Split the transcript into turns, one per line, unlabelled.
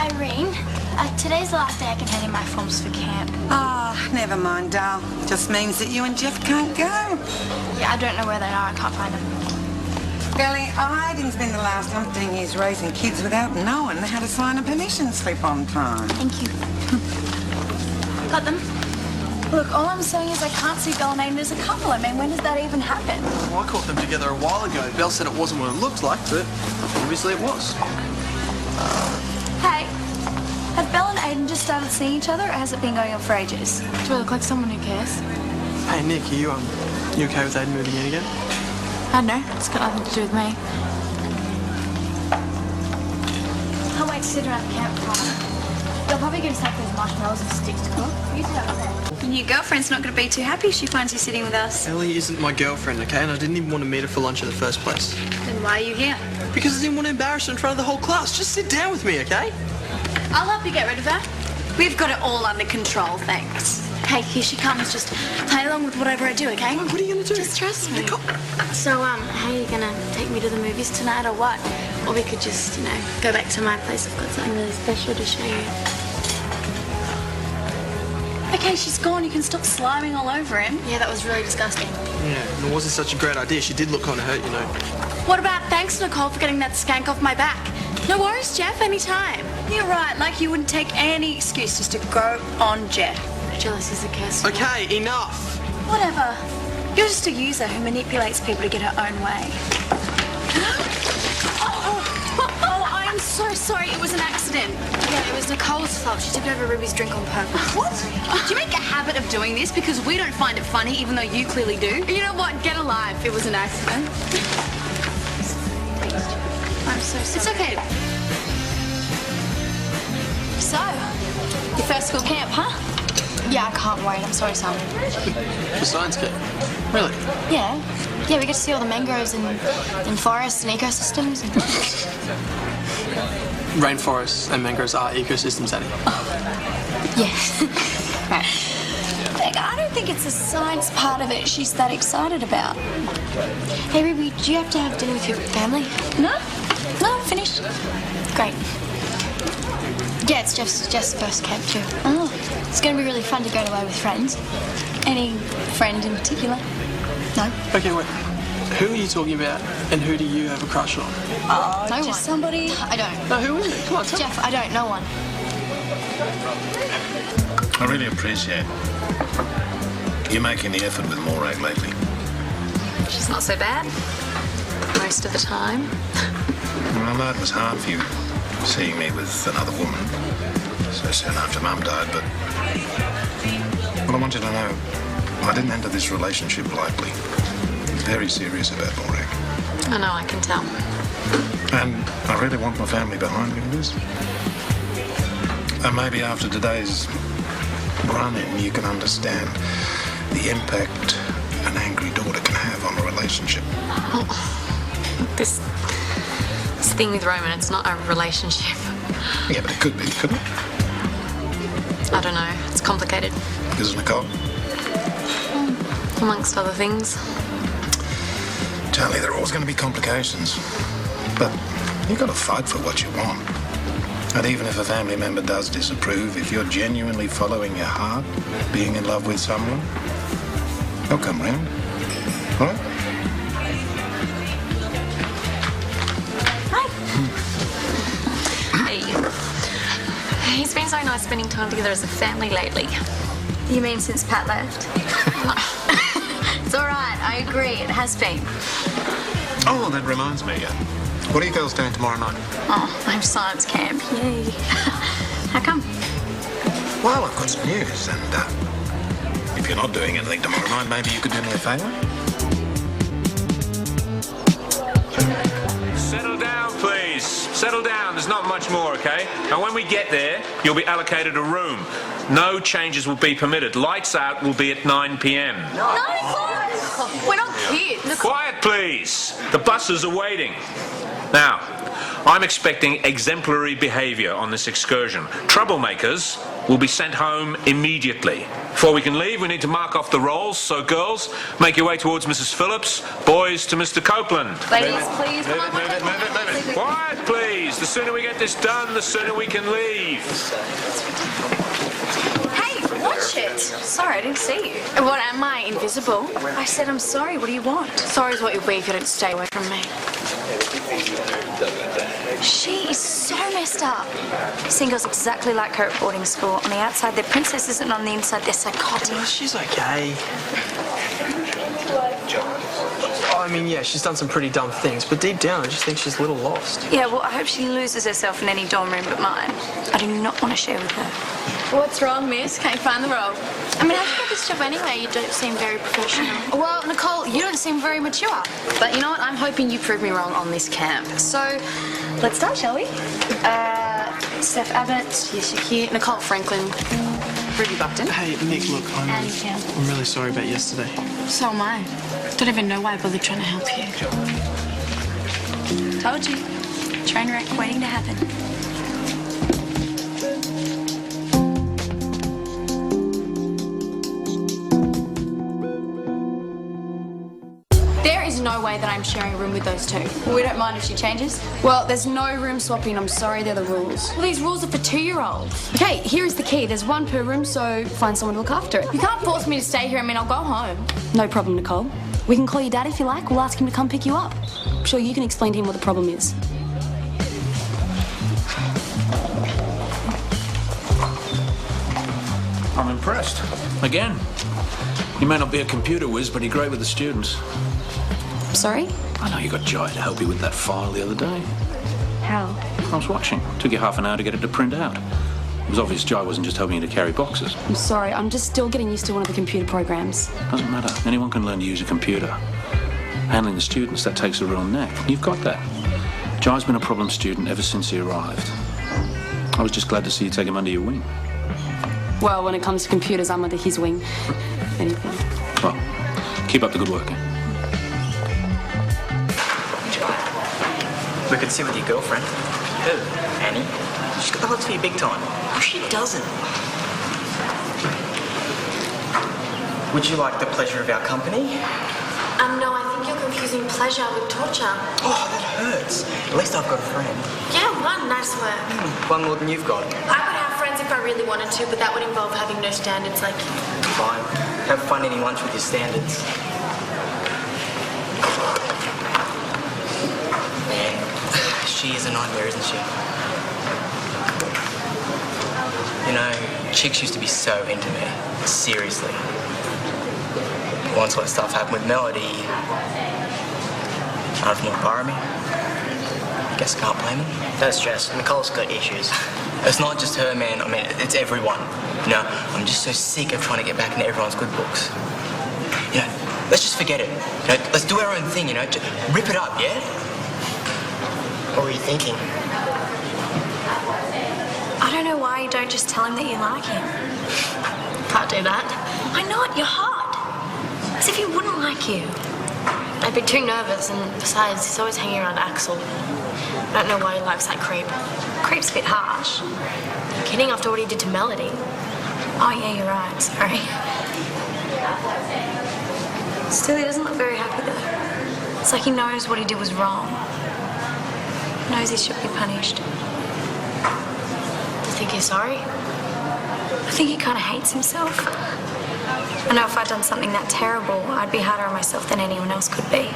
Irene, today's the last day I can hand in my forms for camp.
Never mind, Dal. Just means that you and Jeff can't go.
Yeah, I don't know where they are. I can't find them.
Ellie, I didn't spend the last 15 years raising kids without knowing how to sign a permission slip on time.
Thank you. Got them. Look, all I'm saying is I can't see Belle and Aiden as a couple. I mean, when did that even happen?
Well, I caught them together a while ago. Belle said it wasn't what it looked like, but obviously it was.
Hey, have Belle and Aiden just started seeing each other, or has it been going on for ages? Do I look like someone who cares?
Hey, Nick, are you okay with Aiden moving in again?
I don't know. It's got nothing to do with me. Can't wait to sit around the campfire. They'll probably get us out those marshmallows and sticks to cook. You two have a
Your new girlfriend's not going to be too happy if she finds you sitting with us.
Ellie isn't my girlfriend, okay? And I didn't even want to meet her for lunch in the first place.
Then why are you here?
Because I didn't want to embarrass her in front of the whole class. Just sit down with me, okay?
I'll help you get rid of her.
We've got it all under control, thanks.
Hey, here she comes. Just play along with whatever I do, okay?
What are you going to do?
Just trust me. So, how are you going to take me to the movies tonight or what? Or we could just, go back to my place. I've got something really special to show you. Okay, she's gone. You can stop sliming all over him. Yeah, that was really disgusting.
Yeah, and it wasn't such a great idea. She did look kind of hurt, you know.
What about thanks, Nicole, for getting that skank off my back? No worries, Jeff, anytime.
You're right, like you wouldn't take any excuse just to go on Jeff.
Jealousy's a curse.
Okay, enough.
Whatever. You're just a user who manipulates people to get her own way. Oh, I'm so sorry. It was an accident. Yeah, it was Nicole's fault. She took over Ruby's drink on purpose.
What? Do you make a habit of doing this because we don't find it funny, even though you clearly do?
You know what? Get a life. It was an accident. I'm so sorry.
It's okay.
So, your first school camp, huh? Yeah, I can't wait. I'm sorry, Simon.
The science kit. Really?
Yeah. Yeah, we get to see all the mangroves and forests and ecosystems.
Rainforests and mangroves are ecosystems, Annie.
Yeah. Right. I don't think it's the science part of it she's that excited about. Hey, Ruby, do you have to have dinner with your family? No. No, I'm finished. Great. Yeah, it's Jeff's first camp too. Oh. It's going to be really fun to go away with friends. Any friend in particular? No?
Okay, wait. Who are you talking about, and who do you have a crush on?
Oh,
no
just
one.
Somebody. I don't.
No, who is it? Come on, tell me.
Jeff, I don't. No one.
I really appreciate you making the effort with Morag lately.
She's not so bad. Most of the time.
Well, I know it was hard for you seeing me with another woman so soon after Mum died, but what I want you to know, I didn't enter this relationship lightly. Very serious about Morag.
I know, I can tell.
And I really want my family behind me in this. And maybe after today's run-in, you can understand the impact an angry daughter can have on a relationship.
Oh, this thing with Roman, it's not a relationship.
Yeah, but it could be, couldn't it?
I don't know. It's complicated.
Is it, Nicole?
Amongst other things.
Charlie, there are always going to be complications. But you've got to fight for what you want. And even if a family member does disapprove, if you're genuinely following your heart, being in love with someone, they'll come round. Right?
Hey. He's been so nice spending time together as a family lately.
You mean since Pat left? It's all right. I agree. It has been.
Oh, that reminds me. What are you girls doing tomorrow night?
Oh, I have science camp. Yay. How come?
Well, I've got some news, and if you're not doing anything tomorrow night, maybe you could do me a favour?
Settle down, please. Settle down. There's not much more, okay? And when we get there, you'll be allocated a room. No changes will be permitted. Lights out will be at 9 p.m.
9 o'clock? We're not kids.
Quiet, please. The buses are waiting. Now, I'm expecting exemplary behaviour on this excursion. Troublemakers will be sent home immediately. Before we can leave, we need to mark off the rolls. So, girls, make your way towards Mrs. Phillips. Boys, to Mr. Copeland.
Ladies, please.
Move it.
Quiet, please. The sooner we get this done, the sooner we can leave.
Hey, watch it. Sorry, I didn't see you. What am I, invisible?
I said I'm sorry. What do you want?
Sorry is what you'll be if you don't stay away from me.
She is so messed up. Seeing girls exactly like her at boarding school. On the outside, they're princesses, and on the inside, they're psychotic.
Oh, she's okay. I mean, yeah, she's done some pretty dumb things, but deep down, I just think she's a little lost.
Yeah, well, I hope she loses herself in any dorm room but mine. I do not want to share with her.
What's wrong, miss? Can't you find the role?
I mean, how'd you get this job anyway? You don't seem very professional.
Well, Nicole, you don't seem very mature. But you know what? I'm hoping you prove me wrong on this camp. So, let's start, shall we? Steph Abbott, yes, you're here. Nicole Franklin, Ruby Buckton.
Hey, Nick, look, I'm really sorry about yesterday.
So am I. Don't even know why I bothered trying to help you.
Told you. Train wreck waiting to happen.
There is no way that I'm sharing a room with those two.
We don't mind if she changes.
Well, there's no room swapping. I'm sorry, they're the rules. Well, these rules are for 2-year-olds. Okay, here is the key. There's one per room, so find someone to look after it. You can't force me to stay here. I mean, I'll go home.
No problem, Nicole. We can call your dad if you like. We'll ask him to come pick you up. I'm sure you can explain to him what the problem is.
I'm impressed. Again. You may not be a computer whiz, but you're great with the students.
Sorry?
I know you got Jai to help you with that file the other day.
How?
I was watching. Took you half an hour to get it to print out. It was obvious Jai wasn't just helping you to carry boxes.
I'm sorry. I'm just still getting used to one of the computer programs.
Doesn't matter. Anyone can learn to use a computer. Handling the students, that takes a real knack. You've got that. Jai's been a problem student ever since he arrived. I was just glad to see you take him under your wing.
Well, when it comes to computers, I'm under his wing. Anything.
Well, keep up the good work.
We could sit with your girlfriend. Who? Annie. She's got the hots for you big time. Oh, she doesn't. Would you like the pleasure of our company?
No, I think you're confusing pleasure with torture.
Oh, that hurts. At least I've got a friend.
Yeah, one, nice work.
One more than you've got.
I would have friends if I really wanted to, but that would involve having no standards like you.
Fine. Have fun eating lunch with your standards. Man, she is a nightmare, isn't she? You know, chicks used to be so into me. Seriously. Once all that stuff happened with Melody, none of them would borrow me. Guess I can't blame them.
No stress. Nicole's got issues.
It's not just her, man. I mean, it's everyone. You know, I'm just so sick of trying to get back into everyone's good books. You know, let's just forget it. You know, let's do our own thing, you know. Just rip it up, yeah?
What were you thinking?
I don't know why you don't just tell him that you like him.
Can't do that.
Why not? You're hot. As if he wouldn't like you.
I'd be too nervous, and besides, he's always hanging around Axel. I don't know why he likes that creep.
Creep's a bit harsh.
You're kidding after what he did to Melody.
Oh, yeah, you're right. Sorry. Still, he doesn't look very happy, though. It's like he knows what he did was wrong. Knows he should be punished.
Do you think he's sorry?
I think he kind of hates himself. I know if I'd done something that terrible, I'd be harder on myself than anyone else could be.